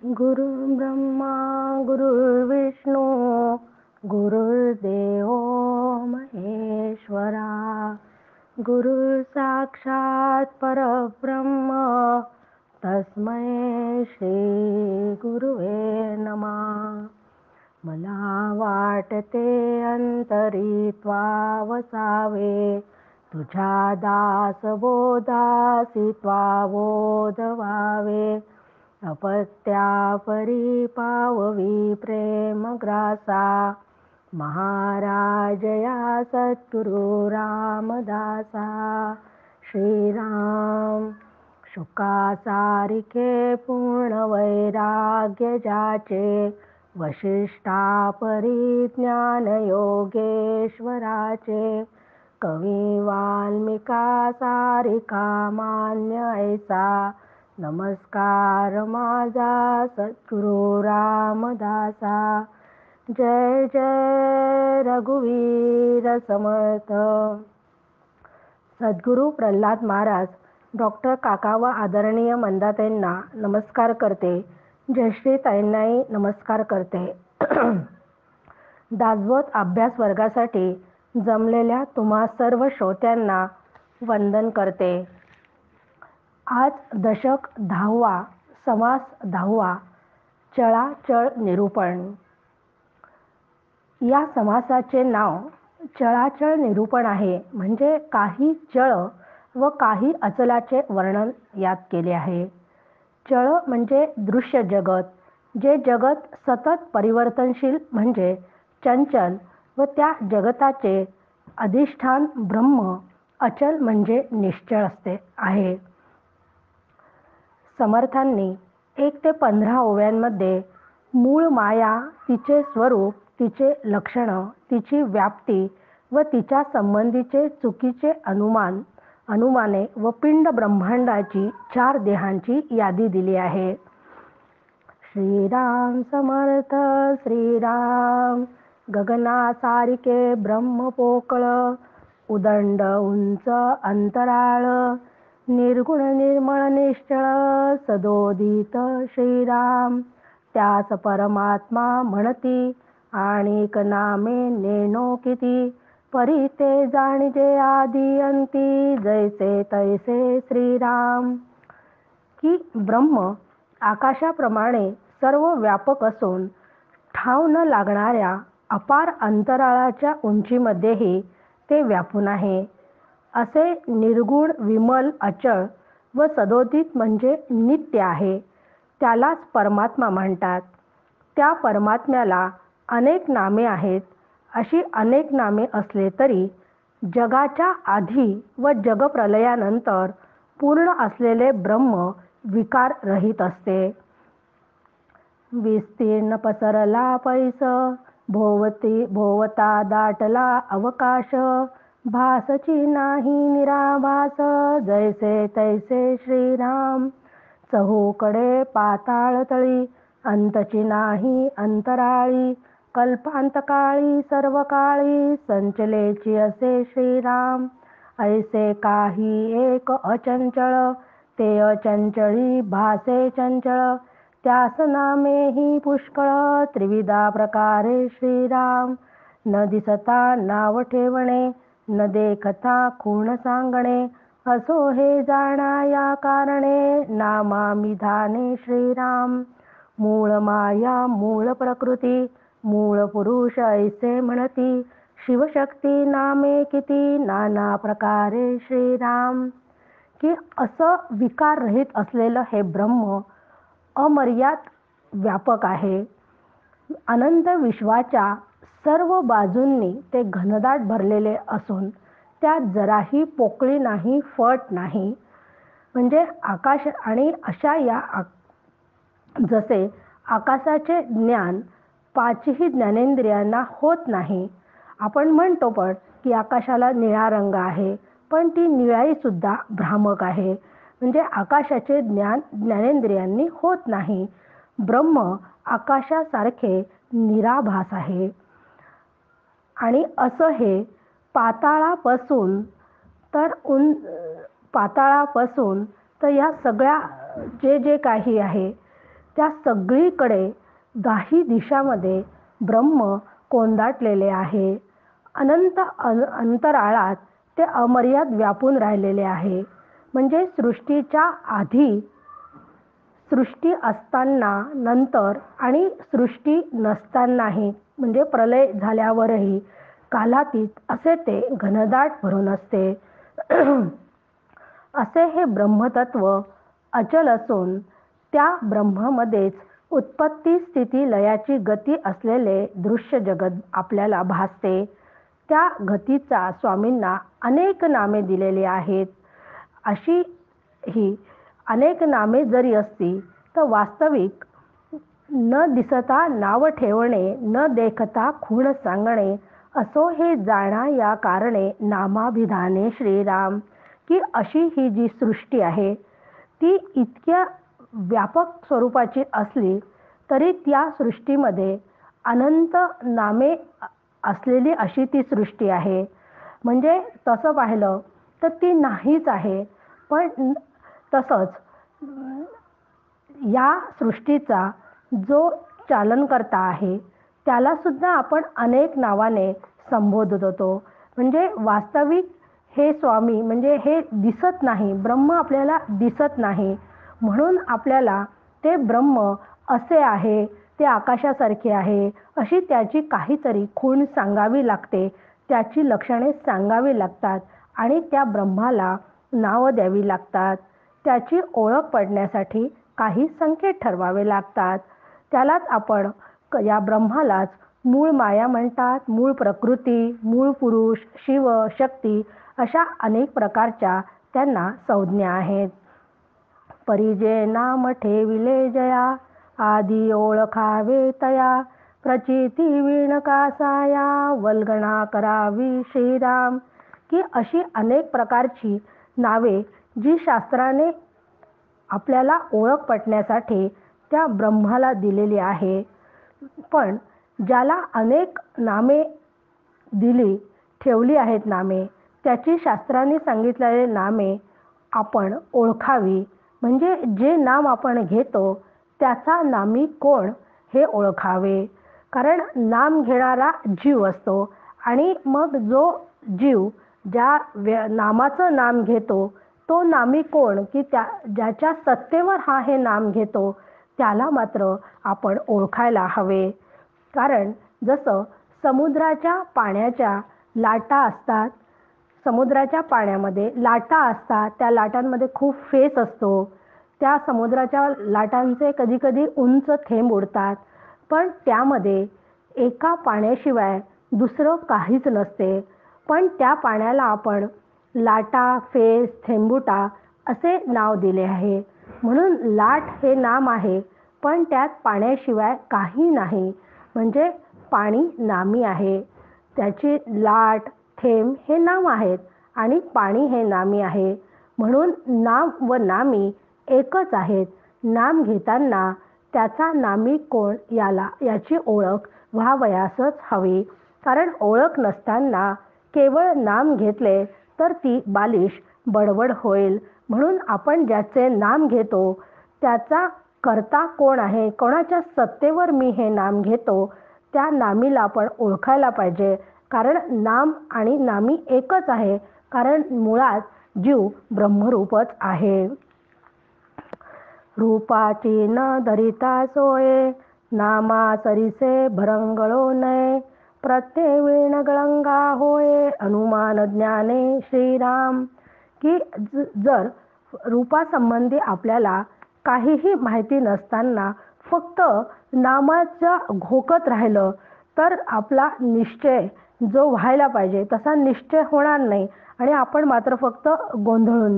गुरुर्ब्रह्मा गुरुर्विष्णू गुरुर्देव महेश्वरा गुरुः साक्षात् परब्रह्म तस्मै श्री गुरुवे नमः. मला वाटते अंतरी त्वावसावे तुझ्या दासबोधासी त्वाबोध व्हावे. अपत्या परी पाववी प्रेम ग्रासा महाराज या सद्गुरु रामदासा. श्रीराम शुकासारिखे पूर्ण वैराग्य जाचे वशिष्ठा परी ज्ञान योगेश्वराचे. कवी वाल्मिका सारिका मान्य ऐसा नमस्कार माझा सद्गुरु रामदासा. जय जय रघुवीर समर्थ. सद्गुरु प्रल्हाद महाराज डॉक्टर काका व आदरणीय मंदाताईंना नमस्कार करते. जयश्रीताईंनाही नमस्कार करते. दासबोध अभ्यास वर्गासाठी जमलेल्या तुम्हा सर्व श्रोत्यांना वंदन करते. आज दशक 10वा, समास 10वा, चळाचळ निरूपण. या समासाचे नाव चळाचळ निरूपण आहे. म्हणजे काही चळ व काही अचलाचे वर्णन यात केले आहे. चळ म्हणजे दृश्य जगत, जे जगत सतत परिवर्तनशील म्हणजे चंचल व त्या जगताचे अधिष्ठान ब्रह्म अचल म्हणजे निश्चळ असते आहे. समर्थांनी 1 ते 15 ओव्यांमध्ये मूळ माया, तिचे स्वरूप, तिचे लक्षण, तिची व्याप्ती व तिच्या संबंधीचे चुकीचे अनुमाने व पिंड ब्रह्मांडाची 4 देहांची यादी दिली आहे. श्रीराम समर्थ. श्रीराम गगनासारिखे ब्रह्म पोकळ, उदंड उंच अंतराळ, निर्गुण निर्मळ निश्चळ सदोदित श्रीराम. त्यास परमात्मा म्हणती आणिक नामे नेणो किती. परी ते जाणिजे आदी अंती, जैसे तैसे श्रीराम. की ब्रह्म आकाशाप्रमाणे सर्व व्यापक असून ठाव न लागणाऱ्या अपार अंतराळाच्या उंचीमध्येही ते व्यापून आहे. असे निर्गुण, विमल, अचळ व सदोदित म्हणजे नित्य आहे. त्यालाच परमात्मा म्हणतात. त्या परमात्म्याला अनेक नामे आहेत. अशी अनेक नामे असले तरी जगाच्या आधी व जगप्रलयानंतर पूर्ण असलेले ब्रह्म विकार रहित असते. विस्तीर्ण पसरला पैस, भोवता दाटला अवकाश, भासची नाही निराभास, जैसे तैसे श्रीराम. चहूकडे पाताळ तळी, अंतची नाही अंतराळी, कल्पांतकाळी सर्व काळी, संचलेची असे श्रीराम. ऐसे काही एक अचंचळ, ते अचंचळी भासे चंचळ, त्यास नामे ही पुष्कळ, त्रिविधा प्रकारे श्रीराम. न दिसता नाव ठेवणे, न देखता खूण सांगणे, असो हे जाणा या कारणे, नामामिधाने श्रीराम. मूळ माया मूळ प्रकृती, मूळ पुरुष ऐसे म्हणती, शिवशक्ती नामे किती, नाना प्रकारे श्रीराम. की असं विकार रहित असलेलं हे ब्रह्म अमर्याद व्यापक आहे. अनंत विश्वाच्या सर्व बाजूंनी ते घनदाट भरलेले असून त्यात जराही पोकळी नाही, फट नाही. म्हणजे आकाश आणि अशा या जसे आकाशाचे ज्ञान 5ही ज्ञानेंद्रियांना होत नाही. आपण म्हणतो पण की आकाशाला निळा रंग आहे, पण ती निळाई सुद्धा भ्रामक आहे. म्हणजे आकाशाचे ज्ञान ज्ञानेंद्रियांनी होत नाही. ब्रह्म आकाशासारखे निराभास आहे. आणि असं हे पाताळापासून तर या सगळ्या जे काही आहे त्या सगळीकडे दाही दिशामध्ये ब्रह्म कोंदाटलेले आहे. अनंत अंतराळात ते अमर्याद व्यापून राहिलेले आहे. म्हणजे सृष्टीच्या आधी, सृष्टी असताना, नंतर आणि सृष्टी नसतानाही, म्हणजे प्रलय झाल्यावरही कालातीत असे ते घनदाट भरून असते. असे हे ब्रह्मतत्व अचल असून त्या ब्रह्मामध्येच उत्पत्ती स्थिती लयाची गती असलेले दृश्य जगत आपल्याला भासते. त्या गतीचा स्वामींना अनेक नामे दिलेली आहेत. अशी ही अनेक नामे जरी असती तर वास्तविक न दिसता नाव ठेवणे, न देखता खूण सांगणे, असो हे जाणा या कारणे नामाभिधाने श्रीराम. की अशी ही जी सृष्टी आहे ती इतक्या व्यापक स्वरूपाची असली तरी त्या सृष्टीमध्ये अनंत नामे असलेली अशी ती सृष्टी आहे. म्हणजे तसं पाहिलं तर ती नाहीच आहे. पण तसंच या सृष्टीचा जो चालनकर्ता आहे त्याला सुद्धा आपण अनेक नावाने संबोधत होतो. म्हणजे वास्तविक हे स्वामी म्हणजे हे दिसत नाही, ब्रह्म आपल्याला दिसत नाही, म्हणून आपल्याला ते ब्रह्म असे आहे, ते आकाशासारखे आहे, अशी त्याची काहीतरी खूण सांगावी लागते, त्याची लक्षणे सांगावी लागतात आणि त्या ब्रह्माला नावं द्यावी लागतात. त्याची ओळख पडण्यासाठी काही संकेत ठरवावे लागतात. त्यालाच आपण या ब्रह्मालाच मूळ माया म्हणतात, मूळ प्रकृती, मूळ पुरुष, शिव, शक्ती अशा अनेक प्रकारच्या त्यांना संज्ञा आहेत. परिजे नाम ठेविले जया, आदी ओळखावे तया, प्रचिती विणकासाया, वल्गणा करावी श्रीराम. की अशी अनेक प्रकारची नावे जी शास्त्राने आपल्याला ओळख पटण्यासाठी त्या ब्रह्माला दिलेली आहे. पण ज्याला अनेक नामे ठेवली आहेत नामे, त्याची शास्त्राने सांगितलेले नामे आपण ओळखावी. म्हणजे जे नाम आपण घेतो त्याचा नामी कोण हे ओळखावे. कारण नाम घेणारा जीव असतो आणि मग जो जीव ज्या नामाचं नाम घेतो तो नामी कोण, की ज्याच्या सत्तेवर हा हे नाम घेतो त्याला मात्र आपण ओळखायला हवे. कारण जसं समुद्राच्या पाण्याच्या लाटा असतात, समुद्राच्या पाण्यामध्ये लाटा असतात, त्या लाटांमध्ये खूप फेस असतो, त्या समुद्राच्या लाटांचे कधीकधी उंच थेंब उडतात, पण त्यामध्ये एका पाण्याशिवाय दुसरं काहीच नसते. पण त्या पाण्याला आपण लाटा, फेस, थेंबुटा असे नाव दिले आहे. म्हणून लाट हे नाम आहे, पण त्यात पाण्याशिवाय काही नाही. म्हणजे पाणी नामी आहे, त्याची लाट, थेंब हे नाम आहेत आणि पाणी हे नामी आहे. म्हणून नाम व नामी एकच आहेत. नाम घेताना त्याचा नामी कोण याची ओळख व्हावयासच हवी. कारण ओळख नसताना केवळ नाम घेतले तर ती बालिश बडबड होईल. म्हणून आपण ज्याचे नाम घेतो त्याचा कर्ता कोण आहे, कोणाच्या सत्तेवर मी हे नाम घेतो, त्या नामीला आपण ओळखायला पाहिजे. कारण नाम आणि नामी एकच आहे. कारण मुळात जीव ब्रह्मरूपच आहे. रूपाची न धरिता सोये, नामा सरिसे भरंगळो नये, प्रत्येक वेण गळंगा होये, अनुमान ज्ञाने श्रीराम. की जर रूपासंबंधी आपल्याला काहीही माहिती नसताना फक्त नामाचा घोकत राहिलं तर आपला निश्चय जो व्हायला पाहिजे तसा निश्चय होणार नाही आणि आपण मात्र फक्त गोंधळून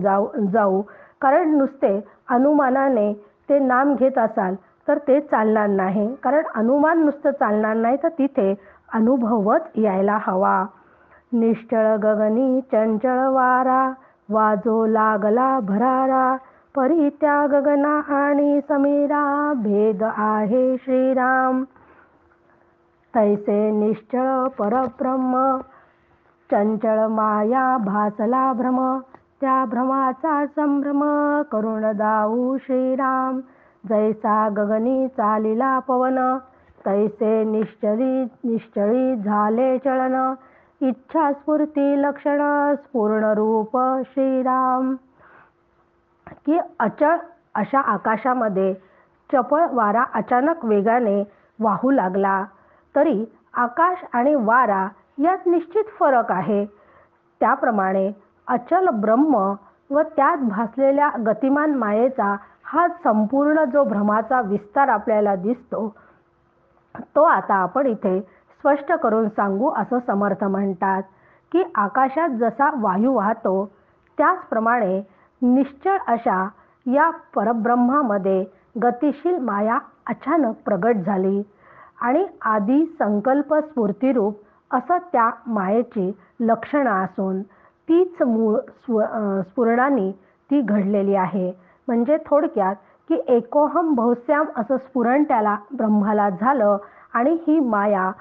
जाऊ. कारण नुसते अनुमानाने ते नाम घेत असाल तर ते चालणार नाही. कारण अनुमान नुसतं चालणार नाही, तर तिथे अनुभवच यायला हवा. निश्चळ गगनी चंचळ वारा, वाजो लागला भरारा, परी त्या गगना आणि समीरा, भेद आहे श्रीराम. तैसे निश्चळ परब्रह्म, चंचळ माया भासला भ्रम, त्या भ्रमाचा संभ्रम करुण दाऊ श्रीराम. जैसा गगनी चालिला पवन, तैसे निश्चळी झाले चलन, इच्छा स्फूर्ती लक्षण स्फूर्ण रूप श्रीराम. की अचळ अशा आकाशामध्ये चपळ वारा अचानक वेगाने वाहू लागला. तरी आकाश आणि वारा यात निश्चित फरक आहे. त्याप्रमाणे अचल ब्रह्म व त्यात भासलेल्या गतिमान मायेचा हा संपूर्ण जो भ्रमाचा विस्तार आपल्याला दिसतो, तो आता आपण इथे स्पष्ट करून सांगू असं समर्थ म्हणतात. की आकाशात जसा वायू वाहतो त्याचप्रमाणे निश्चळ अशा या परब्रह्मामध्ये गतिशील माया अचानक प्रगट झाली आणि आदी संकल्प स्फूर्तिरूप असं त्या मायेची लक्षणं असून तीच मूळ स्फुरणाने ती घडलेली आहे. म्हणजे थोडक्यात की एकोहम बहुश्याम असं स्फुरण त्याला ब्रह्माला झालं आणि ही माया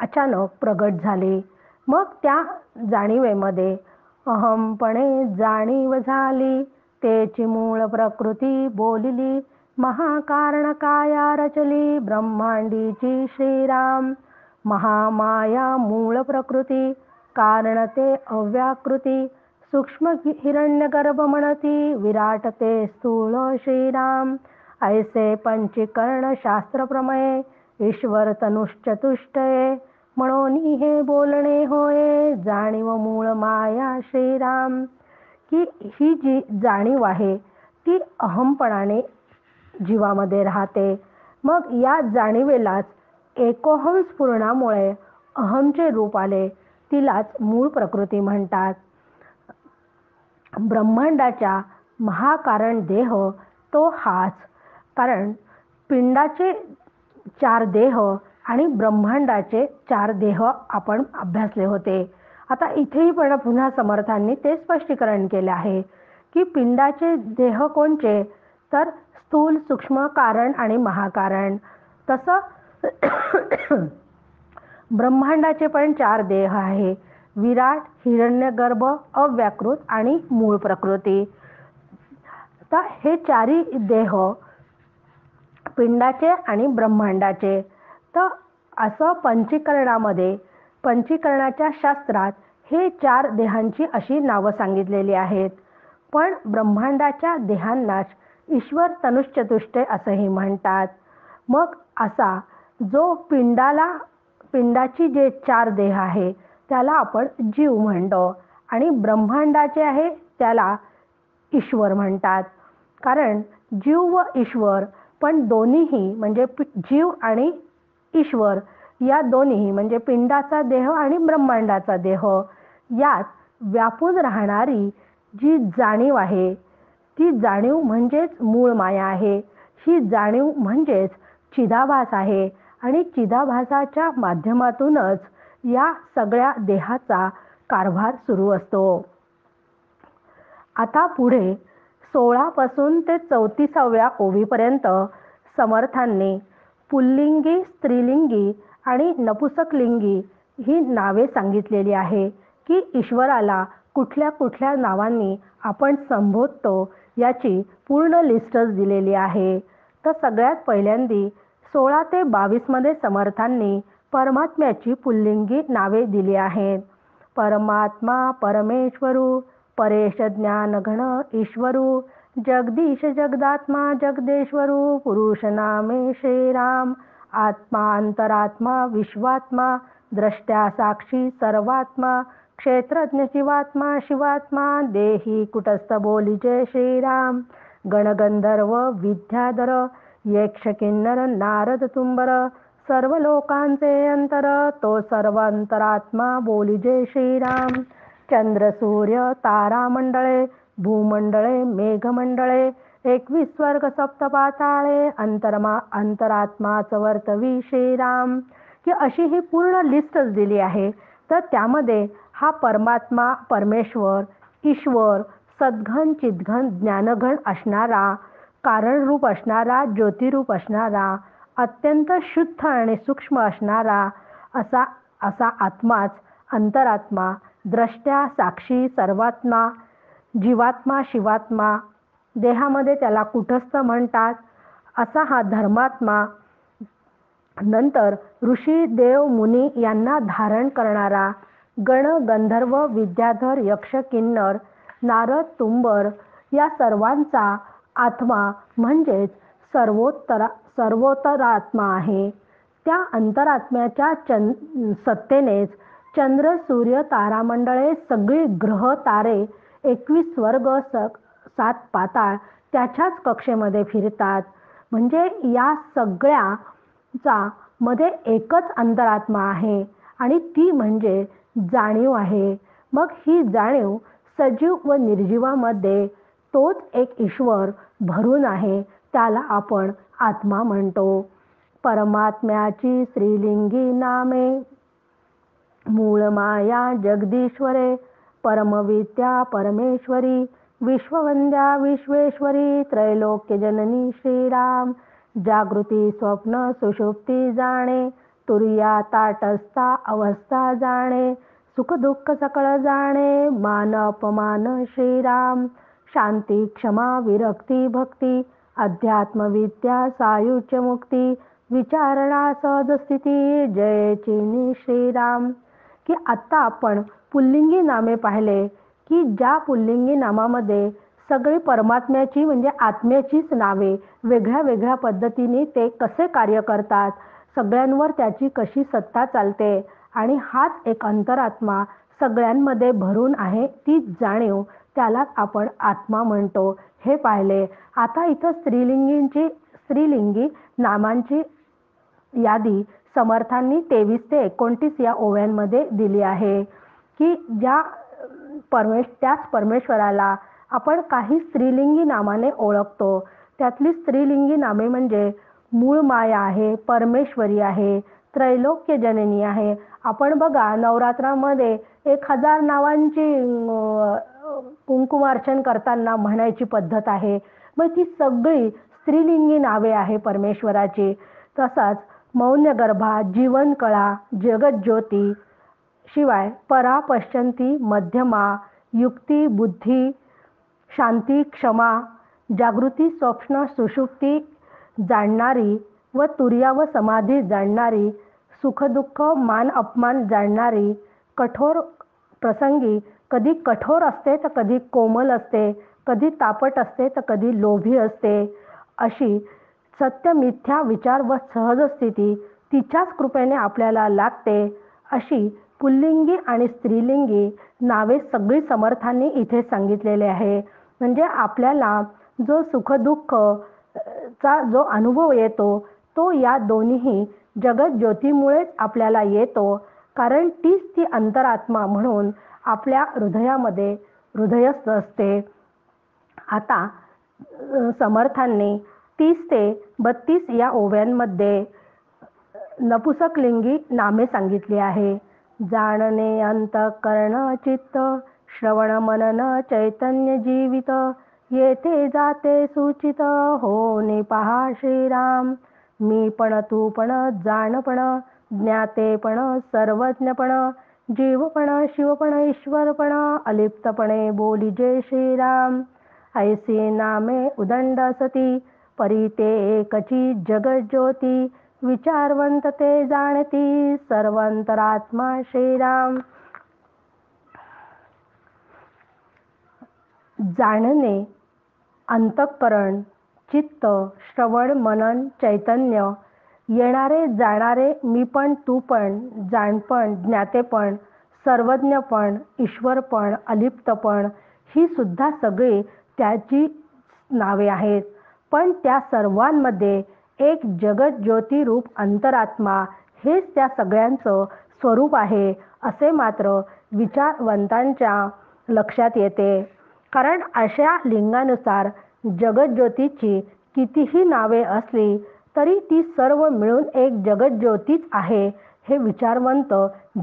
अचानक प्रगट झाली. मग त्या जाणीवेमध्ये अहमपणे जाणीव झाली, तेची मूळ प्रकृती बोलिली, महाकारण काया रचली ब्रह्मांडीची श्रीराम. महामाया मूळ प्रकृती, कारण ते अव्याकृती, सूक्ष्म हिरण्यगर्भ म्हणती, विराट ते स्थूल श्रीराम. ऐसे पंचीकरण शास्त्रप्रमये, ईश्वर तनुश्चतुष्टये, म्हणून हे बोलणे होय, जाणीव मूळ माया श्रीराम. की ही जी जाणीव आहे ती अहमपणाने जीवामध्ये राहते. मग या जाणीवेलाच एकोहम स्फुरणामुळे अहमचे रूप आले, तिलाच मूळ प्रकृती म्हणतात. ब्रह्मांडाचा महाकारण देह तो हाच. कारण पिंडाचे 4 देह आणि ब्रह्मांडाचे 4 देह आपण अभ्यासले होते. आता इथेही पण पुन्हा समर्थांनी ते स्पष्टीकरण केले आहे की पिंडाचे देह कोणचे, तर स्थूल, सूक्ष्म, कारण आणि महाकारण. तसं ब्रह्मांडाचे पण 4 देह आहे, विराट, हिरण्यगर्भ, अव्याकृत आणि मूळ प्रकृती. तर हे 4ही देह पिंडाचे आणि ब्रह्मांडाचे. तर असं पंचीकरणामध्ये, पंचीकरणाच्या शास्त्रात हे 4 देहांची अशी नावं सांगितलेली आहेत. पण ब्रह्मांडाच्या देहांनाच ईश्वर तनुश्चतुष्टय असंही म्हणतात. मग असा जो पिंडाची जे 4 देह आहे त्याला आपण जीव म्हणतो आणि ब्रह्मांडाचे आहे त्याला ईश्वर म्हणतात. कारण जीव व ईश्वर पण दोन्हीही म्हणजे जीव आणि ईश्वर या दोन्ही म्हणजे पिंडाचा देह आणि ब्रह्मांडाचा देह यात व्यापून राहणारी जी जाणीव आहे ती जाणीव म्हणजेच मूळ माया आहे. ही जाणीव म्हणजेच चिदाभास आहे आणि चिदाभासाच्या माध्यमातूनच या सगळ्या देहाचा कारभार सुरू असतो. आता पुढे 16 पासून ते 34व्या ओवीपर्यंत समर्थांनी पुल्लिंगी, स्त्रीलिंगी आणि नपुसकलिंगी ही नावे सांगितलेली आहे की ईश्वराला कुठल्या कुठल्या नावांनी आपण संबोधतो याची पूर्ण लिस्टच दिलेली आहे. तर सगळ्यात पहिल्यांदी 16 ते 22 मध्ये समर्थांनी परमात्म्याची पुल्लिंगी नावे दिली आहेत. परमात्मा परमेश्वरू, परेश ज्ञानघन ईश्वरू, जगदीश जगदात्मा जगदेश्वरू, पुरुष नामे श्रीराम. आत्मा अंतरात्मा विश्वात्मा, द्रष्ट्या साक्षी सर्वात्मा, क्षेत्रज्ञ जीवात्मा शिवात्मा, देही कुटस्थ बोलिजे श्रीराम. गणगंधर्व विद्याधर, यक्ष किन्नर नारद तुंबर, सर्व लोकांचे अंतर, तो सर्व अंतरात्मा बोलिजे श्रीराम. चंद्र सूर्य तारामंडळे, भूमंडळे मेघमंडळे, 21 स्वर्ग सप्त पाताळे, अंतरात्माच वर्तवी श्रीराम. की अशी ही पूर्ण लिस्टच दिली आहे. तर त्यामध्ये हा परमात्मा परमेश्वर ईश्वर सद्घन चिद्घन ज्ञानघन असणारा, कारणरूप असणारा, ज्योतिरूप असणारा, अत्यंत शुद्ध आणि सूक्ष्म असणारा असा आत्माच अंतरात्मा, द्रष्ट्या साक्षी सर्वात्मा, जीवात्मा शिवात्मा, देहामध्ये त्याला कुटस्थ म्हणतात असा हा धर्मात्मा नंतर ऋषी देव मुनी यांना धारण करणारा गण गंधर्व विद्याधर यक्ष किन्नर नारद तुंबर या सर्वांचा आत्मा म्हणजेच सर्वोत्तरात्मा आहे. त्या अंतरात्म्याच्या सत्तेनेच चंद्र सूर्य तारामंडळे सगळी ग्रह तारे 21 स्वर्ग 7 पाताळ त्याच्याच कक्षेमध्ये फिरतात. म्हणजे या सगळ्याचा मध्ये एकच अंतरात्मा आहे आणि ती म्हणजे जाणीव आहे. मग ही जाणीव सजीव व निर्जीवामध्ये तोच एक ईश्वर भरून आहे, त्याला आपण आत्मा म्हणतो. परमात्म्याची स्त्रीलिंगी नामे मूळ माया जगदीश्वरे परमविद्या परमेश्वरी विश्ववंद्या विश्वेश्वरी त्रैलोक्य जननी श्रीराम. जागृती स्वप्न सुषुप्ती जाणे तुर्या ताटस्था अवस्था जाणे सुख दुःख सकळ जाणे मान अपमान श्रीराम. शांती क्षमा विरक्ती भक्ती अध्यात्म विद्या सायुज्य मुक्ती विचारणा सहज स्थिती जयचिनी श्रीराम. की आता आपण पुल्लिंगी नामे पाहिले की ज्या पुल्लिंगी नामामध्ये सगळी परमात्म्याची म्हणजे आत्म्याचीच नावे वेगळ्या वेगळ्या पद्धतीने ते कसे कार्य करतात, सगळ्यांवर त्याची कशी सत्ता चालते आणि हाच एक अंतरात्मा सगळ्यांमध्ये भरून आहे, ती जाणीव त्यालाच आपण आत्मा म्हणतो हे पाहिले. आता इथं स्त्रीलिंगी नामांची यादी समर्थांनी 23 ते 29 या ओव्यांमध्ये दिली आहे की त्याच परमेश्वराला आपण काही स्त्रीलिंगी नामाने ओळखतो. त्यातली स्त्रीलिंगी नामे म्हणजे मूळ माया आहे, परमेश्वरी आहे, त्रैलोक्य जननी आहे. आपण बघा नवरात्रामध्ये 1000 नावांची कुंकुमार्चन करताना म्हणायची पद्धत आहे. मग ती सगळी स्त्रीलिंगी नावे आहे परमेश्वराची. तसाच मौनगर्भा, जीवनकळा, जगज्योती, शिवाय परा पश्चंती, मध्यमा, युक्ती बुद्धी, शांती क्षमा, जागृती स्वप्न सुषुप्ती जाणणारी व तुर्या व समाधी जाणणारी, सुखदुःख मान अपमान जाणणारी, कठोर प्रसंगी कधी कठोर असते तर कधी कोमल असते, कधी तापट असते तर कधी लोभी असते, अशी सत्य मिथ्या विचार व सहज स्थिती तिच्याच कृपेने आपल्याला लागते. अशी पुल्लिंगी आणि स्त्रीलिंगी नावे सगळी समर्थांनी इथे सांगितलेले आहे. म्हणजे आपल्याला जो सुखदुःख चा जो अनुभव येतो तो या दोन्ही जगत ज्योतीमुळेच आपल्याला येतो, कारण तीच ती अंतरात्मा म्हणून आपल्या हृदयस्थ असते. आता समर्थांनी 30 ते 32 या ओव्यांमध्ये नपुसकलिंगी नामे सांगितली आहे. जाणणे अंतःकरण चित्त श्रवण मनन चैतन्य जीवित येथे जाते सूचित होणे पहा श्रीराम. मी पण तू पण जाणपण ज्ञातेपण सर्वज्ञपण जीवपण शिवपण ईश्वरपण अलिप्तपणे बोली जय श्रीराम. ऐसी नामे उदंड सती परिते एकची जगज्योती विचारवंत ते जाणती सर्वंतरात्मा श्रीराम. जाणणे अंतःकरण चित्त श्रवण मनन चैतन्य येणारे जाणारे मी पण तू पण जाणपण ज्ञातेपण सर्वज्ञपण ईश्वरपण अलिप्तपण ही सुद्धा सगळी त्याची नावे आहेत. पण त्या सर्वांमध्ये एक जगत ज्योती रूप अंतरात्मा हेच त्या सगळ्यांचं स्वरूप आहे असे मात्र विचारवंतांच्या लक्षात येते. कारण अशा लिंगानुसार जगज्योतीची कितीही नावे असली तरी ती सर्व मिळून एक जगज्योतीच आहे हे विचारवंत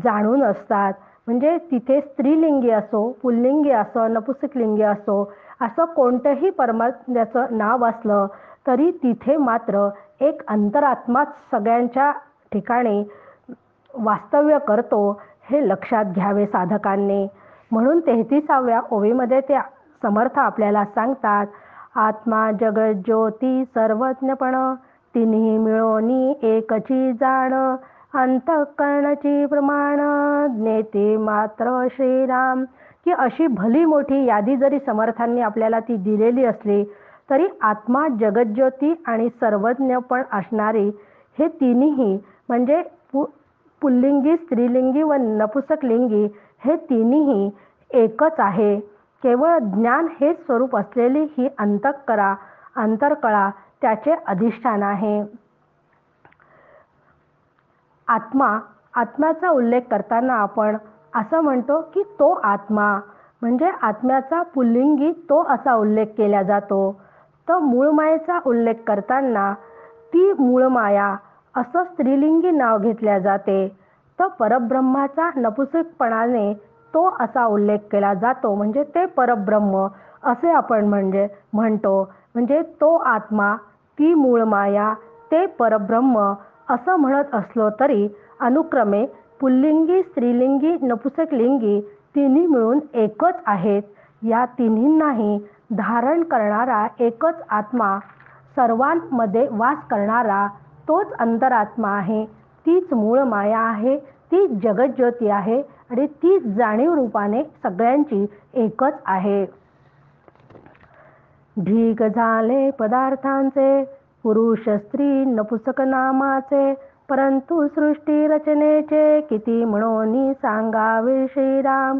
जाणून असतात. म्हणजे तिथे स्त्रीलिंगी असो पुल्लिंगी असो नपुसकलिंगी असो असं कोणतंही परमात्म्याचं नाव असलं तरी तिथे मात्र एक अंतरात्माच सगळ्यांच्या ठिकाणी वास्तव्य करतो हे लक्षात घ्यावे साधकांनी. म्हणून 33व्या ओवीमध्ये ते समर्थ आपल्याला सांगतात, आत्मा जगज्योती सर्वज्ञपण तिन्ही मिळोनी एकची जाण अंतःकरणची प्रमाण ज्ञेते मात्र श्रीराम. की अशी भली मोठी यादी जरी समर्थांनी आपल्याला ती दिलेली असली तरी आत्मा जगज्योती आणि सर्वज्ञपण असणारी हे तिन्ही म्हणजे पुल्लिंगी स्त्रीलिंगी व नपुसकलिंगी हे तिन्ही एकच आहे. केवळ ज्ञान हे स्वरूप असलेली ही अंतरकळा त्याचे अधिष्ठान आहे. आत्म्याचा उल्लेख करताना आपण असं म्हणतो की तो आत्मा म्हणजे आत्म्याचा पुल्लिंगी तो असा उल्लेख केला जातो. तर मूळमायेचा उल्लेख करताना ती मूळमाया असं स्त्रीलिंगी नाव घेतल्या जाते. तर परब्रह्माचा नपुसकपणाने तो असा उल्लेख केला जातो म्हणजे ते परब्रह्म असे आपण म्हणतो. म्हणजे तो आत्मा, ती मूळमाया, ते परब्रह्म असं म्हणत असलो तरी अनुक्रमे पुल्लिंगी स्त्रीलिंगी नपुसकलिंगी तिन्ही मिळून एकच आहेत. या तिन्हींनाही धारण करणारा एकच आत्मा, सर्वांमध्ये वास करणारा तोच अंतरात्मा आहे. तीच मूळ माया आहे, तीच जगज्योती आहे आणि तीच जाणीव रूपाने सगळ्यांची एकच आहे. ढीग झाले पदार्थांचे पुरुष स्त्री नपुसक नामाचे परंतु सृष्टी रचनेचे किती म्हणून सांगावे श्रीराम.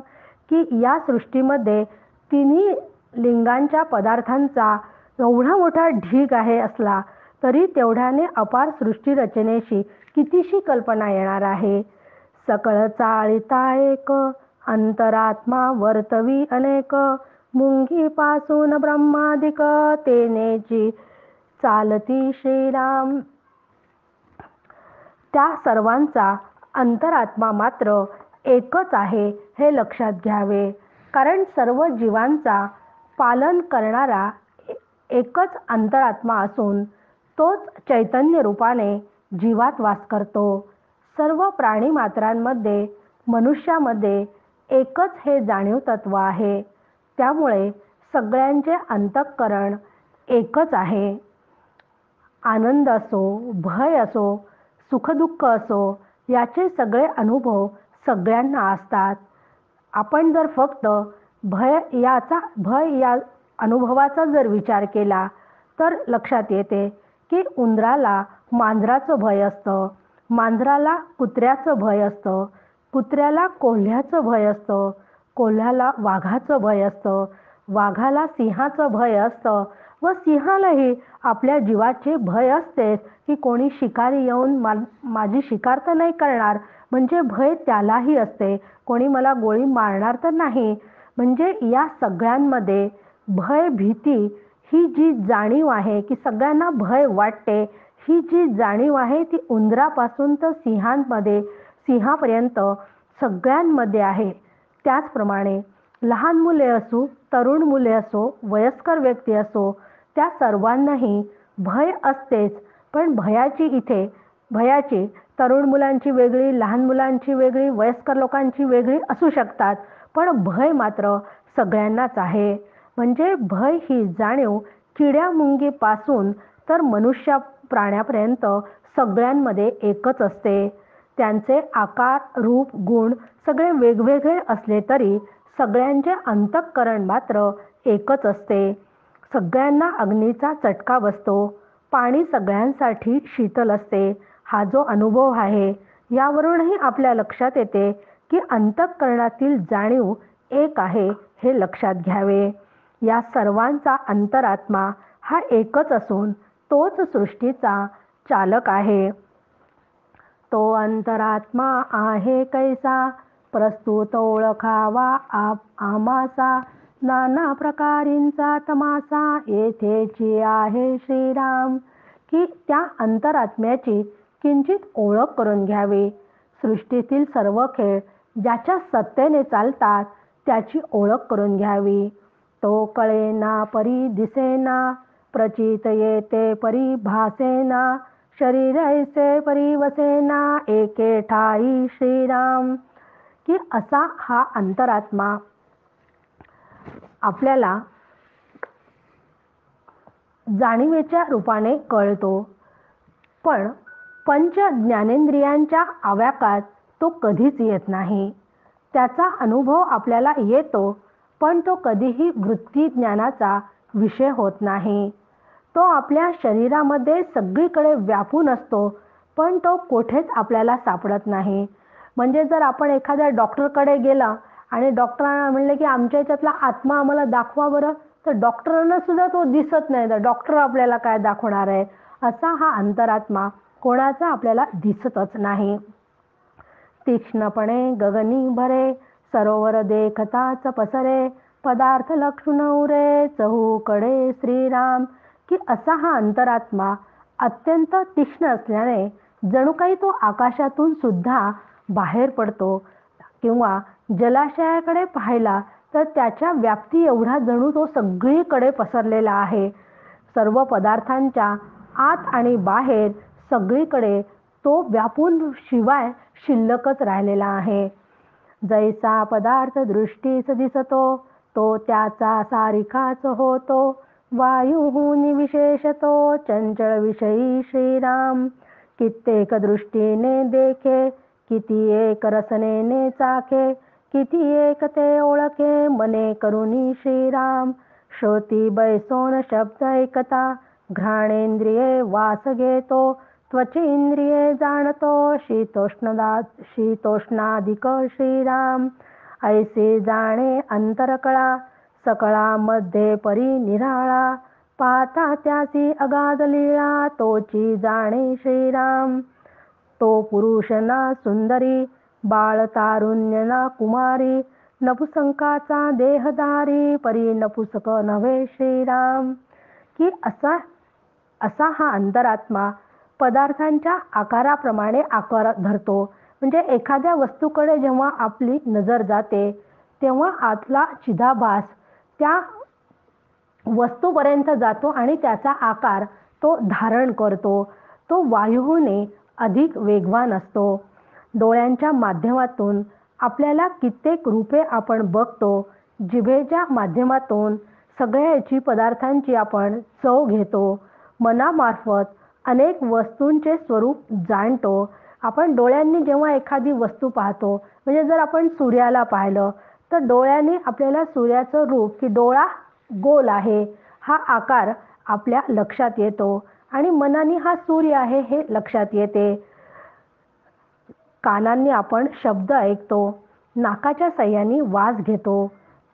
की या सृष्टीमध्ये तिन्ही लिंगांच्या पदार्थांचा एवढा मोठा ढीग आहे असला तरी तेवढ्याने अपार सृष्टी रचनेशी कितीशी कल्पना येणार आहे. सकळ चाळिता एक अंतरात्मा वर्तवी अनेक मुंगीपासून ब्रह्मादिक तेनेची चालती श्रीराम. त्या सर्वांचा अंतरात्मा मात्र एकच आहे हे लक्षात घ्यावे. कारण सर्व जीवांचा पालन करणारा एकच अंतरात्मा असून तोच चैतन्य रूपाने जीवात वास करतो. सर्व प्राणीमात्रांमध्ये मनुष्यामध्ये एकच हे जाणीव तत्व आहे. त्यामुळे सगळ्यांचे अंतःकरण एकच आहे. आनंद असो, भय असो, सुखदुःख असो याचे सगळे अनुभव सगळ्यांना असतात. आपण जर फक्त भय या अनुभवाचा जर विचार केला तर लक्षात येते की उंदराला मांजराचं भय असतं, मांजराला कुत्र्याचं भय असतं, कुत्र्याला कोल्ह्याचं भय असतं, कोल्ह्याला वाघाचं भय असतं, वाघाला सिंहाचं भय असतं व सिंहालाही आपल्या जीवाचे भय असतेच की कोणी शिकारी येऊन माझी शिकार तर नाही करणार म्हणजे भय त्यालाही असते. कोणी मला गोळी मारणार तर नाही म्हणजे या सगळ्यांमध्ये भय भीती ही जी जाणीव आहे की सगळ्यांना भय वाटते, ही जी जाणीव आहे ती उंदरापासून तर सिंहापर्यंत सगळ्यांमध्ये आहे. त्याचप्रमाणे लहान मुले असो, तरुण मुले असो, वयस्कर व्यक्ती असो त्या सर्वांनाही भय असतेच. पण भयाची तरुण मुलांची वेगळी, लहान मुलांची वेगळी, वयस्कर लोकांची वेगळी असू शकतात. पण भय मात्र सगळ्यांनाच आहे. म्हणजे भय ही जाणीव किड्यामुंगीपासून तर मनुष्य प्राण्यापर्यंत सगळ्यांमध्ये एकच असते. त्यांचे आकार, रूप, गुण सगळे वेगवेगळे असले तरी सगळ्यांचे अंतःकरण मात्र एकच असते. सगळ्यांना अग्नीचा चटका बसतो, पाणी सगळ्यांसाठी शीतल असते. हा जो अनुभव आहे यावरूनही आपल्या लक्षात येते की अंतःकरणातील जाणीव एक आहे हे लक्षात घ्यावे. या सर्वांचा अंतरात्मा हा एकच असून तोच सृष्टीचा चालक आहे. तो अंतरात्मा आहे कैसा प्रस्तुत ओळखावा आमासा नाना प्रकारींचा तमासा येथेची आहे श्रीराम. की त्या अंतरात्म्याची किंचित ओळख करून घ्यावी. सृष्टीतील सर्व खेळ ज्याच्या सत्तेने चालतात त्याची ओळख करून घ्यावी. तो कळेना परी दिसेना प्रचित येते परी भासेना शरीर ऐसे परी वसेना एके ठाई श्रीराम. की असा हा अंतरात्मा आपल्याला जाणीवेच्या रूपाने कळतो. पण पंच ज्ञानेंद्रियांच्या आव्याकात तो कधीच येत नाही. त्याचा अनुभव आपल्याला येतो, पण तो कधीही वृत्ती ज्ञानाचा विषय होत नाही. तो आपल्या शरीरामध्ये सगळीकडे व्यापून असतो, पण तो कुठेच आपल्याला सापडत नाही. म्हणजे जर आपण एखाद्या डॉक्टरकडे गेला आणि डॉक्टरांना म्हणले की आमच्या याच्यातला आत्मा आम्हाला दाखवा बरं, तर डॉक्टरांना सुद्धा तो दिसत नाही. तर डॉक्टर आपल्याला काय दाखवणार आहे? असा हा अंतरात्मा कोणाचा आपल्याला दिसतच नाही. तीक्ष्णपणे गगनी भरे, सरोवर देखताच पसरे, पदार्थ लक्षण उरे, चहूकडे श्रीराम. की असा हा अंतरात्मा अत्यंत तीक्ष्ण असल्याने जणू काही तो आकाशातून सुद्धा बाहेर पडतो. किंवा जलाशयाकडे पाहिला तर त्याच्या व्याप्ती एवढा जणू तो सगळीकडे पसरलेला आहे. सर्व पदार्थांच्या आत आणि बाहेर सगळीकडे तो व्यापून शिवाय शिल्लकच राहिलेला आहे. जैसा पदार्थ दृष्टीस दिसतो, तो त्याचा सारिखाच होतो. वायुहून विशेषतो चंचल विषयी श्रीराम. कित्येक दृष्टीने देखे, किती एक रसनेने चाखे, किती एक ते ओळखे, मने करुणी श्रीराम. श्रोती बैसोन शब्द ऐकता, घ्राणेंद्रिये वास घेतो, त्वचेंद्रिये जाणतो, शीतोष्णादिक श्रीराम. ऐसे जाणे अंतरकळा, सकळामध्ये परी निराळा. पाहता त्याची अगाध लीळा, तोची जाणे श्रीराम. तो पुरुष ना सुंदरी, बाळ तारुण्य ना कुमारी, नपुसंकाचा देहधारी, परी नपुसक नव्हे श्रीराम. की असा हा अंतरात्मा पदार्थांच्या आकाराप्रमाणे आकार धरतो. म्हणजे एखाद्या वस्तूकडे जेव्हा आपली नजर जाते तेव्हा आतला चिदाभास त्या वस्तूपर्यंत जातो आणि त्याचा आकार तो धारण करतो. तो वायूने अधिक वेगवान असतो. डोळ्यांच्या माध्यमातून आपल्याला कित्येक रूपे आपण बघतो. जिभेच्या माध्यमातून सगळ्याची पदार्थांची आपण चव घेतो. मनामार्फत अनेक वस्तूंचे स्वरूप जाणतो. आपण डोळ्यांनी जेव्हा एखादी वस्तू पाहतो, म्हणजे जर आपण सूर्याला पाहिलं तर डोळ्यांनी आपल्याला सूर्याचं रूप की डोळा गोल आहे हा आकार आपल्या लक्षात येतो आणि मनाने हा सूर्य आहे हे लक्षात येते. कानांनी आपण शब्द ऐकतो, नाकाच्या साह्याने वास घेतो,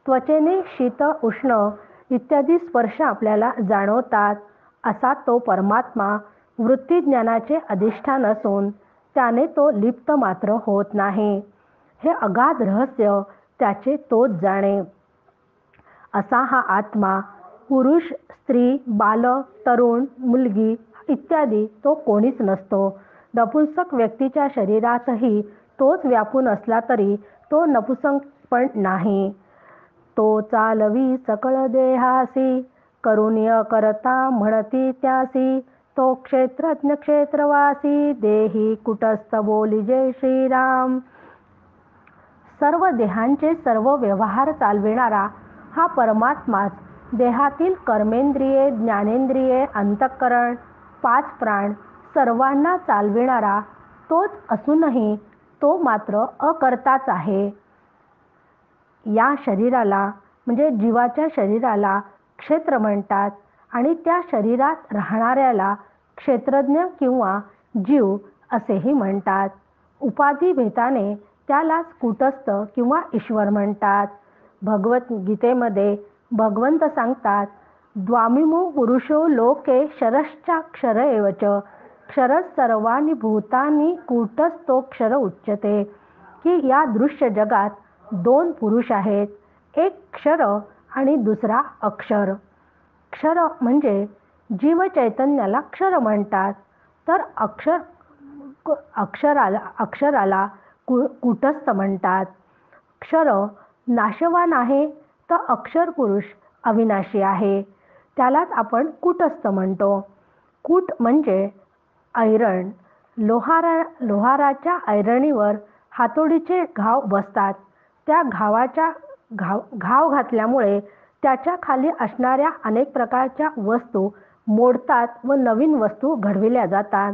त्वचेने शीत उष्ण इत्यादी स्पर्श आपल्याला जाणवतात. असा तो परमात्मा वृत्तीज्ञानाचे अधिष्ठान असून त्याने तो लिप्त मात्र होत नाही. हे अगाध रहस्य त्याचे तोच जाणे. असा हा आत्मा पुरुष, स्त्री, बालक, तरुण, मुलगी इत्यादी तो कोणीच नसतो. नपुंसक व्यक्तीच्या शरीरातही तोच व्यापून असला तरी तो नपुंसक पण नाही. तो चालवी सकळ देहासी, करुण्य करता म्हणती त्यासी, तो क्षेत्रज्ञ क्षेत्रवासी, देही कुटस्थ बोलिजे श्रीराम. सर्व देहांचे सर्व व्यवहार चालविणारा हा परमात्माच देहातील कर्मेंद्रिये, ज्ञानेंद्रिये, अंतःकरण, 5 प्राण सर्वांना चालविणारा तोच असूनही तो मात्र अकर्ताच आहे. या शरीराला म्हणजे जीवाच्या शरीराला क्षेत्र म्हणतात आणि त्या शरीरात राहणाऱ्याला क्षेत्रज्ञ किंवा जीव असेही म्हणतात. उपाधी भेदाने त्यालाच कूटस्थ किंवा ईश्वर म्हणतात. भगवद्गीतेमध्ये भगवंत सांगतात, द्वामिमो पुरुषो लोके क्षरश्चाक्षर एवच, क्षर सर्वाणि भूतानि कूटस्थोक्षर उच्यते. की या दृश्य जगात 2 पुरुष आहेत, एक क्षर आणि दुसरा अक्षर. क्षर म्हणजे जीव चैतन्याला क्षर म्हणतात, तर अक्षराला कूटस्थ म्हणतात. क्षर नाशवान आहे तर अक्षर पुरुष अविनाशी आहे, त्यालाच आपण कूटस्थ म्हणतो. कूट म्हणजे ऐरण. लोहाराच्या ऐरणीवर हातोडीचे घाव बसतात. त्या घाव घातल्यामुळे त्याच्या खाली असणाऱ्या अनेक प्रकारच्या वस्तू मोडतात व नवीन वस्तू घडविल्या जातात.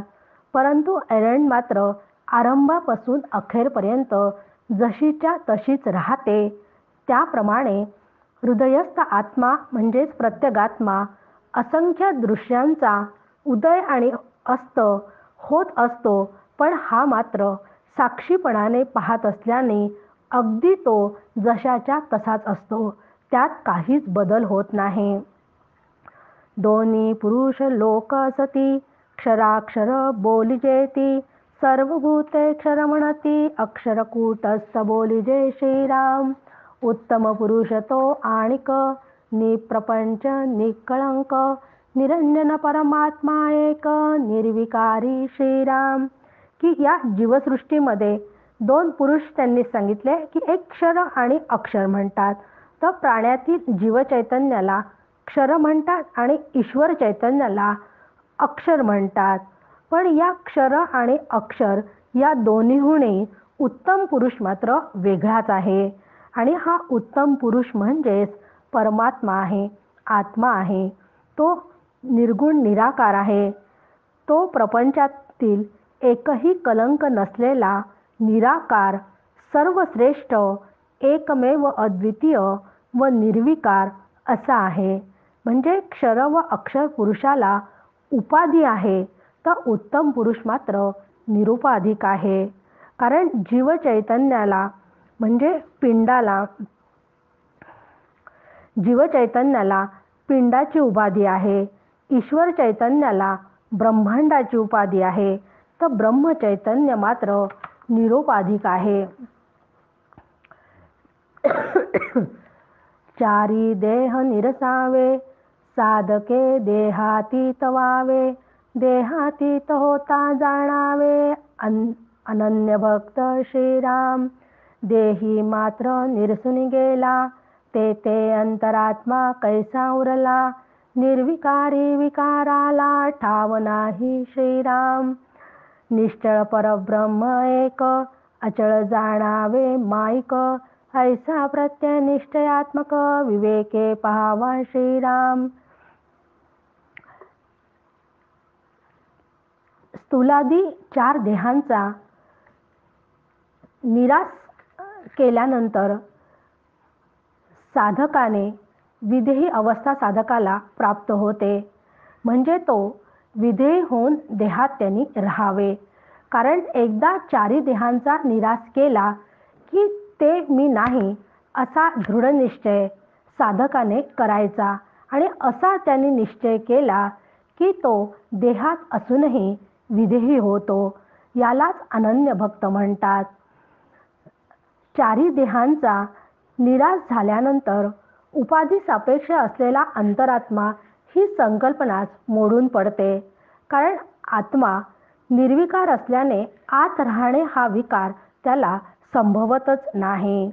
परंतु एरंड मात्र आरंभापासून अखेरपर्यंत जशीच्या तशीच राहते. त्याप्रमाणे हृदयस्थ आत्मा म्हणजेच प्रत्यगात्मा असंख्य दृश्यांचा उदय आणि अस्त होत असतो, पण हा मात्र साक्षीपणाने पाहत असल्याने अगदी तो जशाच्या तसाच असतो. त्यात काहीच बदल होत नाही. दोन्ही पुरुष लोक सती क्षराक्षर बोलिजेती सर्वभूते क्षर म्हणती अक्षर कूटस्थ बोलिजे श्रीराम. उत्तम पुरुष तो आणिक निप्रपंच निकळंक निरंजन परमात्मा एक निर्विकारी श्रीराम. की या जीवसृष्टीमध्ये दोन पुरुष त्यांनी सांगितले की एक क्षर आणि अक्षर म्हणतात. तर प्राण्यातील जीवचैतन्याला क्षर म्हणतात आणि ईश्वर चैतन्याला अक्षर म्हणतात. पण या क्षर आणि अक्षर या दोन्हीहूनही उत्तम पुरुष मात्र वेगळाच आहे. आणि हा उत्तम पुरुष म्हणजेच परमात्मा आहे, आत्मा आहे. तो निर्गुण निराकार आहे. तो प्रपंचातील एकही कलंक नसलेला निराकार, सर्वश्रेष्ठ, एकमेव अद्वितीय व निर्विकार असा आहे. म्हणजे क्षर व अक्षर पुरुषाला उपाधी आहे, तर उत्तम पुरुष मात्र निरुपाधिक आहे. कारण जीवचैतन्याला म्हणजे जीवचैतन्याला पिंडाची उपाधी आहे. ईश्वर चैतन्याला ब्रह्मांडाची उपाधी आहे. तर ब्रह्मचैतन्य मात्र निरुपाधिक आहे. चारी देह निरसावे साधके देहातीत व्हावे देहातीत होता जाणावे अनन्य भक्त श्रीराम. देही मात्र निरसून गेला ते अंतरात्मा कैसा उरला निर्विकारी विकाराला ठाव नाही श्रीराम. निश्चळ परब्रह्म एक अचळ जाणावे माईक ऐसा प्रत्यय निश्चयात्मक विवेके पाहावा श्रीराम. स्थूलादी चार देहांचा निराश केल्यानंतर साधकाने विधेयी अवस्था साधकाला प्राप्त होते. म्हणजे तो विधेयी होऊन देहात त्यांनी राहावे. कारण एकदा चारी देहांचा निराश केला की ते मी नाही असा दृढ निश्चय साधकाने करायचा. आणि असा त्यांनी निश्चय केला की तो देहात असूनही विधेयी होतो. यालाच अनन्य भक्त म्हणतात. चारी देहांचा निराश झाल्यानंतर उपाधी सापेक्ष असलेला अंतरात्मा ही संकल्पनाच मोडून पडते. कारण आत्मा निर्विकार असल्याने आत राहणे हा विकार त्याला संभवतच नाही.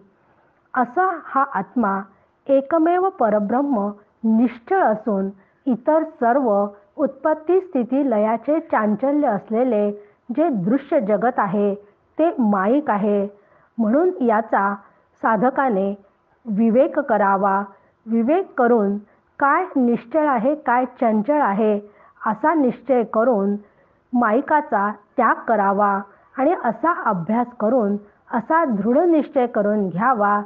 असा हा आत्मा एकमेव परब्रह्म निश्चळ असून इतर सर्व उत्पत्ती स्थिती लयाचे चांचल्य असलेले जे दृश्य जगत आहे ते माईक आहे. म्हणून याचा साधकाने विवेक करावा. विवेक करून काय निश्चळ आहे काय चंचल आहे असा निश्चय करून माईकाचा त्याग करावा. आणि असा अभ्यास करून असा दृढ निश्चय करून घ्यावा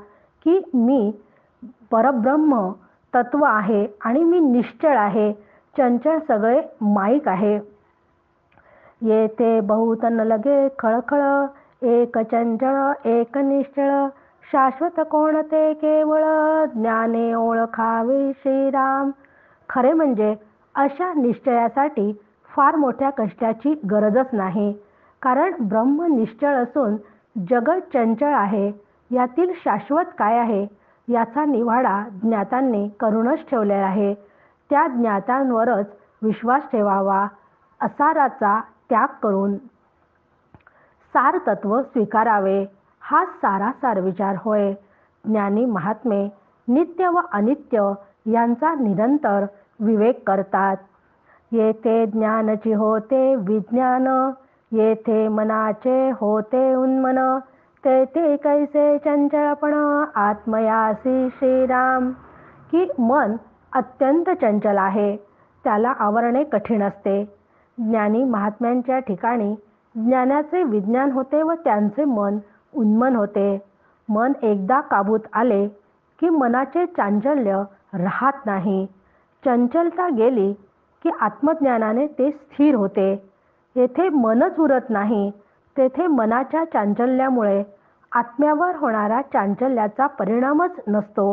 की मी परब्रह्म तत्व आहे आणि मी निश्चळ आहे, चंचल सगळे माईक आहे. येथे बहुत न लगे खळखळ एक चंचळ एक निश्चळ शाश्वत कोणते केवळ ज्ञाने ओळखावे श्रीराम. खरे म्हणजे अशा निश्चयासाठी फार मोठ्या कष्टाची गरजच नाही. कारण ब्रह्म निश्चळ असून जगत चंचळ आहे. यातील शाश्वत काय आहे याचा निवाडा ज्ञात्यांनी करूनच ठेवलेला आहे. त्या ज्ञात्यांवरच विश्वास ठेवावा. असाराचा त्याग करून सार तत्व स्वीकारावे. हा सारासार विचार होय. ज्ञानी महात्मे नित्य व अनित्य यांचा निरंतर विवेक करतात. येथे ज्ञानची होते विज्ञान येथे मनाचे होते उन्मन तेथे कैसे चंचलपण आत्मयासी श्रीराम. की मन अत्यंत चंचल आहे. त्याला आवरणे कठीण असते. ज्ञानी महात्म्यांच्या ठिकाणी ज्ञानाचे विज्ञान होते व त्यांचे मन उन्मन होते. मन एकदा काबूत आले की मनाचे चांचल्य राहत नाही. चंचलता गेली की आत्मज्ञानाने ते स्थिर होते. येथे मनच उरत नाही, तेथे मनाच्या चांचल्यामुळे आत्म्यावर होणारा चांचल्याचा परिणामच नसतो.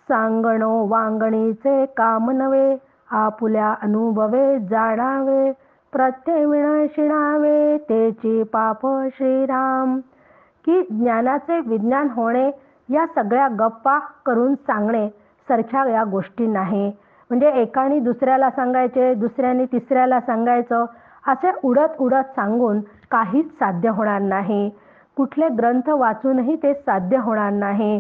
सांगणो वांगणीचे काम नवे, आपुल्या अनुभवे जाणावे. प्रत्यय शिणावे तेची पाप श्रीराम. की ज्ञानाचे विज्ञान होणे या सगळ्या गप्पा करून सांगणे सारख्या या गोष्टी नाही. म्हणजे एकाने दुसऱ्याला सांगायचे, दुसऱ्याने तिसऱ्याला सांगायचं, असे उडत उडत सांगून काहीच साध्य होणार नाही. कुठले ग्रंथ वाचूनही ते साध्य होणार नाही.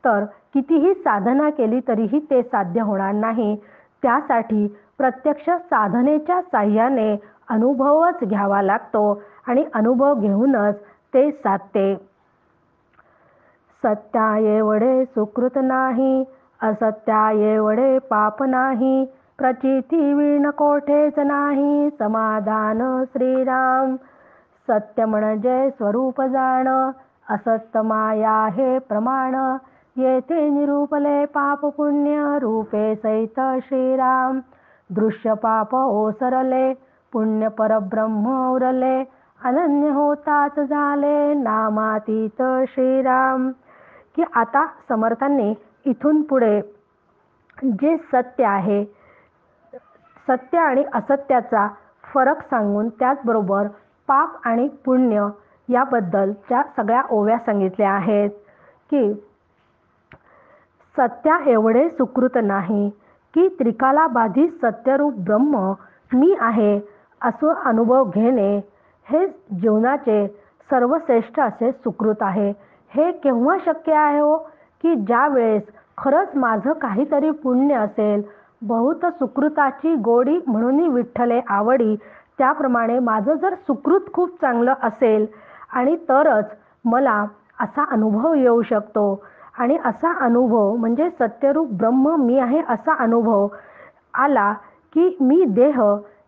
तर कितीही साधना केली तरीही ते साध्य होणार नाही. त्यासाठी प्रत्यक्ष साधनेच्या साह्याने अनुभवच घ्यावा लागतो आणि अनुभव घेऊनच ते साधते. सत्या एवढे सुकृत नाही, असत्या एवढे पाप नाही. प्रचिती विण कोठेच नाही, समाधान श्रीराम. सत्य म्हणजे स्वरूप जाण, असत्य माया हे प्रमाण. येथे निरूपले पाप पुण्य, रूपे सहित श्रीराम. दृश्य पाप ओसरले, पुण्य परब्रह्म उरले. अनन्य होताच झाले, नामातीत श्रीराम. की आता समर्थांनी इथून पुढे जे सत्य आहे, सत्य आणि असत्याचा फरक सांगून त्याचबरोबर पाप आणि पुण्य याबद्दलच्या सगळ्या ओव्या सांगितल्या आहेत. की सत्या एवढे सुकृत नाही, की त्रिकालाबाधी सत्यरूप ब्रह्म मी आहे असं अनुभव घेणे हे जीवनाचे सर्वश्रेष्ठ असे सुकृत आहे. हे केव्हा शक्य आहे हो? की ज्या वेळेस खरंच माझं काहीतरी पुण्य असेल, बहुत सुकृताची गोडी म्हणून विठ्ठले आवडी, त्याप्रमाणे माझं जर सुकृत खूप चांगलं असेल आणि तरच मला असा अनुभव येऊ शकतो. आणि असा अनुभव म्हणजे सत्यरूप ब्रह्म मी आहे असा अनुभव आला की मी देह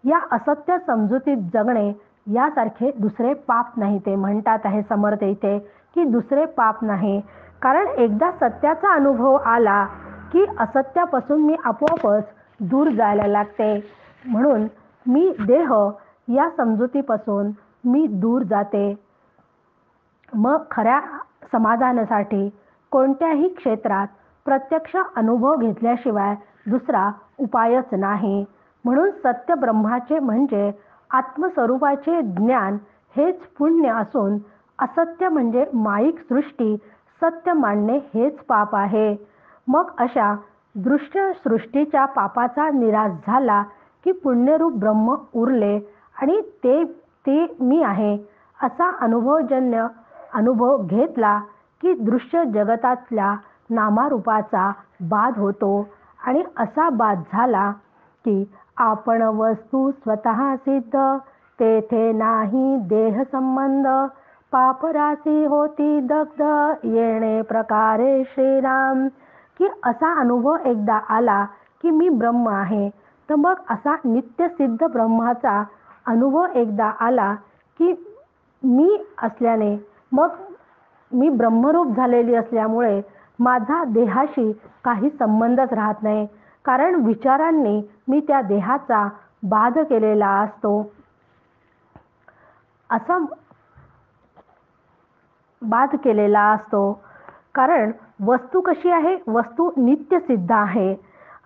या असत्य समजुतीत जगणे यासारखे दुसरे पाप नाही. ते म्हणतात आहे समर्थ इथे की दुसरे पाप नाही. कारण एकदा सत्याचा अनुभव आला की असत्यापासून मी आपोआपच दूर जायला लागते. म्हणून मी देह या समजुतीपासून मी दूर जाते. मग खऱ्या समाधानासाठी कोणत्याही क्षेत्रात प्रत्यक्ष अनुभव घेतल्याशिवाय दुसरा उपायच नाही. म्हणून सत्य ब्रह्माचे म्हणजे आत्मस्वरूपाचे ज्ञान हेच पुण्य असून असत्य म्हणजे माईक सृष्टी सत्य मानणे हेच पाप आहे. मग अशा दृश्य सृष्टीच्या पापाचा निराश झाला की पुण्यरूप ब्रह्म उरले आणि ते मी आहे असा अनुभवजन्य अनुभव घेतला की दृश्य जगतातल्या नामारूपाचा बाध होतो. आणि असा बाध झाला की आपण वस्तू स्वतः सिद्ध, तेथे नाही देह संबंध. पापराशी होती दग्ध, येणे प्रकारे श्रीराम. की असा अनुभव एकदा आला की मी ब्रह्म आहे, तर मग असा नित्यसिद्ध ब्रह्माचा अनुभव एकदा आला की मी असल्याने मग मी ब्रह्मरूप झालेली असल्यामुळे माझा देहाशी काही संबंधच राहत नाही. कारण विचारांनी मी त्या देहाचा बाध केलेला असतो. असा बाध केलेला असतो. कारण वस्तू कशी आहे? वस्तू नित्यसिद्ध आहे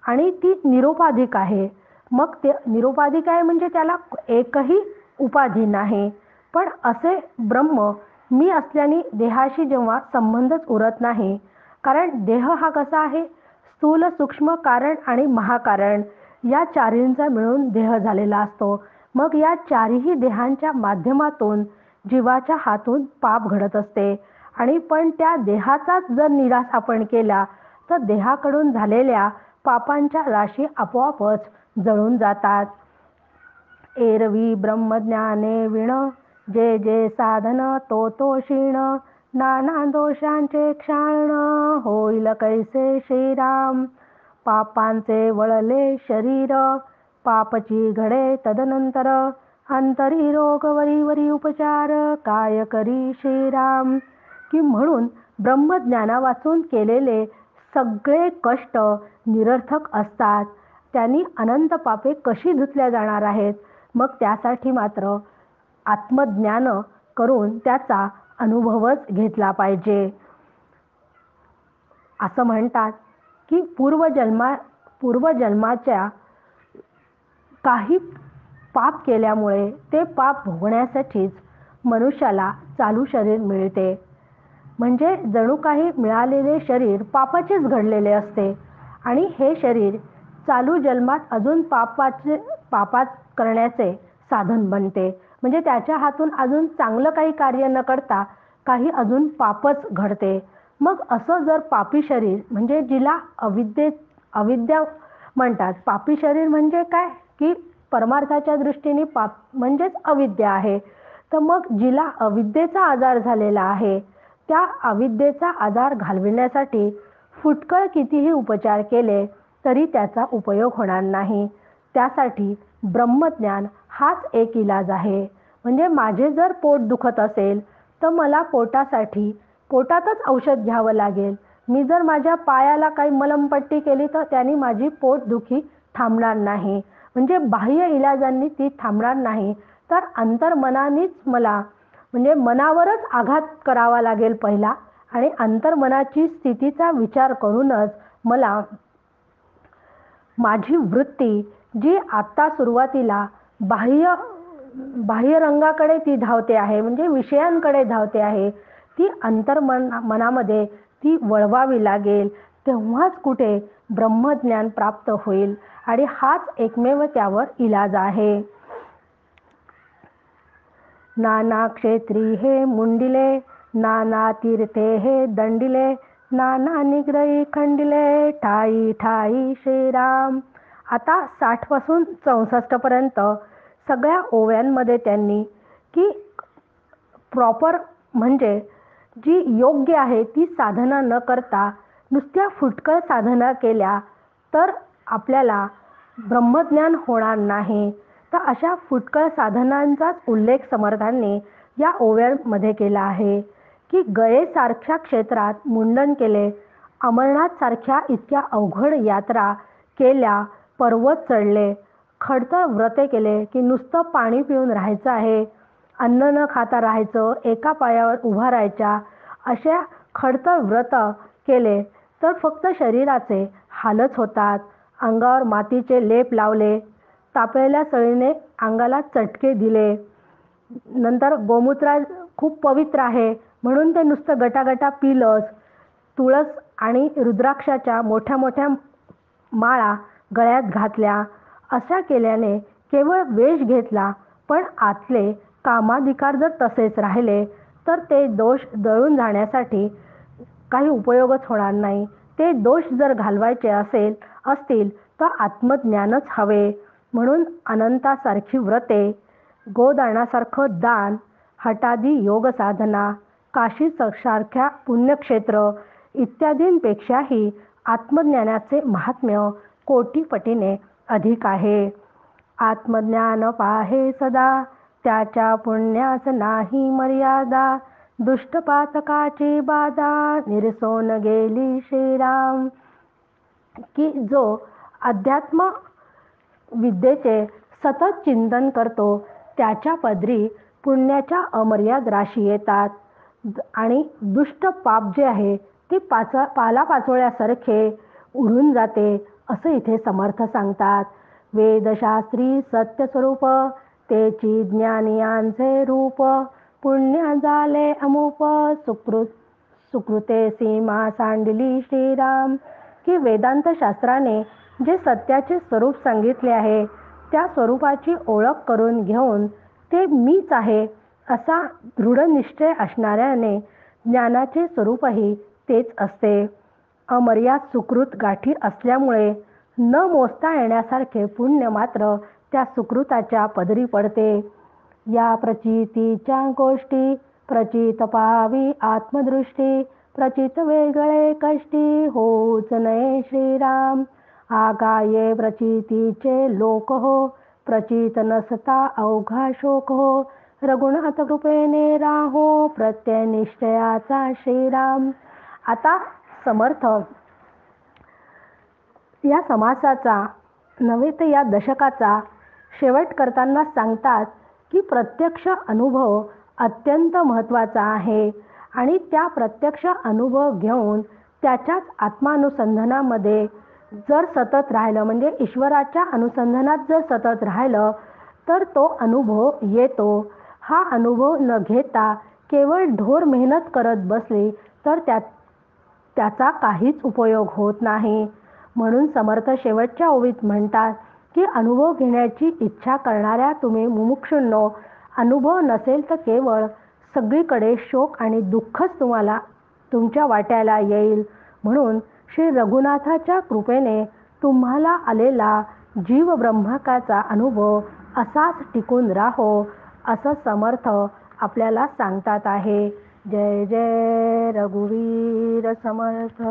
आणि ती निरुपाधिक आहे. मग ते निरुपाधिक आहे म्हणजे त्याला एकही उपाधी नाही. पण असे ब्रह्म मी असल्याने देहाशी जेव्हा संबंधच उरत नाही. कारण देह हा कसा आहे? स्थूल, सूक्ष्म, कारण आणि महाकारण या चारींचा मिळून देह झालेला असतो. मग या चारही देहांच्या माध्यमातून जीवाच्या हातून पाप घडत असते. आणि पण त्या देहाचाच जर निराश आपण केला तर देहाकडून झालेल्या पापांच्या राशी आपोआपच जळून जातात. एरवी ब्रह्मज्ञाने विण, जे जे साधन तो तो क्षीण. नाना दोषांचे क्षाळन, होईल कैसे श्रीराम. पापांचे वळले शरीर, पापची घडे तदनंतर, अंतरी रोग वरी वरी उपचार, काय करी श्रीराम. की म्हणून ब्रह्मज्ञाना वाचून केलेले सगळे कष्ट निरर्थक असतात. त्यांनी अनंत पापे कशी धुतल्या जाणार आहेत. मग त्यासाठी मात्र आत्मज्ञान करून त्याचा अनुभवच घेतला पाहिजे. असं म्हणतात की पूर्वजन्माच्या काही पाप केल्यामुळे ते पाप भोगण्यासाठीच मनुष्याला चालू शरीर मिळते. म्हणजे जणू काही मिळालेले शरीर पापाचेच घडलेले असते आणि हे शरीर चालू जन्मात अजून पापात करण्याचे साधन बनते. म्हणजे त्याच्या हातून अजून चांगलं काही कार्य न करता काही अजून पापच घडते. मग असं जर पापी शरीर, म्हणजे जिला अविद्या म्हणतात. पापी शरीर म्हणजे काय की परमार्थाच्या दृष्टीने पाप म्हणजेच अविद्या आहे. तर मग जिला अविद्येचा आजार झालेला आहे, त्या अविद्येचा आजार घालविण्यासाठी फुटकळ कितीही उपचार केले तरी त्याचा उपयोग होणार नाही. त्यासाठी ब्रह्मज्ञान हाच एक इलाज आहे. म्हणजे माझे जर पोट दुखत असेल तर मला पोटातच औषध घ्यावं लागेल. मी जर माझ्या पायाला काही मलमपट्टी केली तर त्याने माझी पोटदुखी थांबणार नाही. म्हणजे बाह्य इलाजांनी ती थांबणार नाही, तर अंतर्मनानेच मला, म्हणजे मनावरच आघात करावा लागेल पहिला, आणि अंतर्मनाची स्थितीचा विचार करूनच मला माझी वृत्ती जी आत्ता सुरुवातीला बाह्य रंगाकडे ती धावते आहे, म्हणजे विषयांकडे धावते आहे, ती मनामध्ये ती वळवावी लागेल. तेव्हाच कुठे ब्रह्मज्ञान प्राप्त होईल आणि हाच एकमेव त्यावर इलाज आहे. नाना क्षेत्री हे मुंडिले, नाना तीर्थे हे दंडिले, नाना निग्रही खंडिले, ठाई ठाई श्रीराम. आता 60 पासून 64 पर्यंत सगळ्या ओव्यांमध्ये त्यांनी की प्रॉपर, म्हणजे जी योग्य आहे ती साधना न करता नुसत्या फुटकळ साधना केल्या तर आपल्याला ब्रह्मज्ञान होणार नाही. तर अशा फुटकळ साधनांचाच उल्लेख समर्थांनी या ओव्यांमध्ये केला आहे. की गयेसारख्या क्षेत्रात मुंडन केले, अमरनाथ सारख्या इतक्या अवघड यात्रा केल्या, पर्वत चढले, खडतर व्रते केले की नुसतं पाणी पिऊन राहायचं आहे, अन्न न खाता राहायचं, एका पायावर उभा राहायच्या, अशा खडतर व्रत केले तर फक्त शरीराचे हालच होतात. अंगावर मातीचे लेप लावले, तापलेल्या सळीने अंगाला चटके दिले, नंतर गोमूत्र खूप पवित्र आहे म्हणून ते नुसतं गटागटा पिलंच, तुळस आणि रुद्राक्षाच्या मोठ्या मोठ्या माळा गळ्यात घातल्या, अशा केल्याने केवळ वेश घेतला पण आतले कामाधिकार जर तसेच राहिले तर ते दोष जळून जाण्यासाठी काही उपयोगच होणार नाही. ते दोष जर घालवायचे असतील तर आत्मज्ञानच हवे. म्हणून अनंतासारखी व्रते, गोदानासारखं दान, हठादी योग साधना, काशी सारख्या पुण्यक्षेत्र इत्यादींपेक्षाही आत्मज्ञानाचे महात्म्य कोटीपटीने अधिक आहे. आत्मज्ञान पाहे सदा, त्याच्या पुण्यास नाही मर्यादा, दुष्टपातकाची बाधा निरसोन गेली श्रीराम. की जो अध्यात्म विद्येचे सतत चिंतन करतो त्याच्या पदरी पुण्याच्या अमर्याद राशी येतात आणि दुष्ट पाप जे आहे ते पालापाचोळ्यासारखे उडून जाते, असं इथे समर्थ सांगतात. वेदशास्त्री सत्यस्वरूप, तेची ज्ञानियांचे रूप, पुण्य झाले अमूप, सुकृते सीमा सांडली श्रीराम. की वेदांत शास्त्राने जे सत्याचे स्वरूप सांगितले आहे त्या स्वरूपाची ओळख करून घेऊन ते मीच आहे असा दृढ निश्चय असणाऱ्याने ज्ञानाचे स्वरूपही तेच असते. अमर्याद सुकृत गाठी असल्यामुळे न मोजता येण्यासारखे पुण्य मात्र त्या सुकृताच्या पदरी पडते. या प्रचितीच्या गोष्टी प्रचित पाहावी आत्मदृष्टी, प्रचित वेगळे कष्टी होऊच नये श्रीराम. आगाये प्रचितीचे लोक हो, प्रचित नसता अवघा शोक हो. रघुनाथ कृपेने राहो, प्रत्यय निश्चयाचा श्रीराम. आता समर्थ या समासाचा नव्हे तर या दशकाचा शेवट करताना सांगतात की प्रत्यक्ष अनुभव अत्यंत महत्त्वाचा आहे आणि त्या प्रत्यक्ष अनुभव घेऊन त्याच्याच आत्मानुसंधानामध्ये जर सतत राहिलं, म्हणजे ईश्वराच्या अनुसंधानात जर सतत राहिलं तर तो अनुभव येतो. हा अनुभव न घेता केवळ ढोर मेहनत करत बसली तर त्याचा काहीच उपयोग होत नाही. म्हणून समर्थ शेवटच्या ओळीत म्हणतात की अनुभव घेण्याची इच्छा करणाऱ्या तुम्ही मुमुक्षूंनो, अनुभव नसेल तर केवळ सगळीकडे शोक आणि दुःखच तुम्हाला तुमच्या वाट्याला येईल. म्हणून श्री रघुनाथाच्या कृपेने तुम्हाला आलेला जीव ब्रह्मकाचा अनुभव असाच टिकून राहो, असं समर्थ आपल्याला सांगतात आहे. जय जय रघुवीर समर्थ.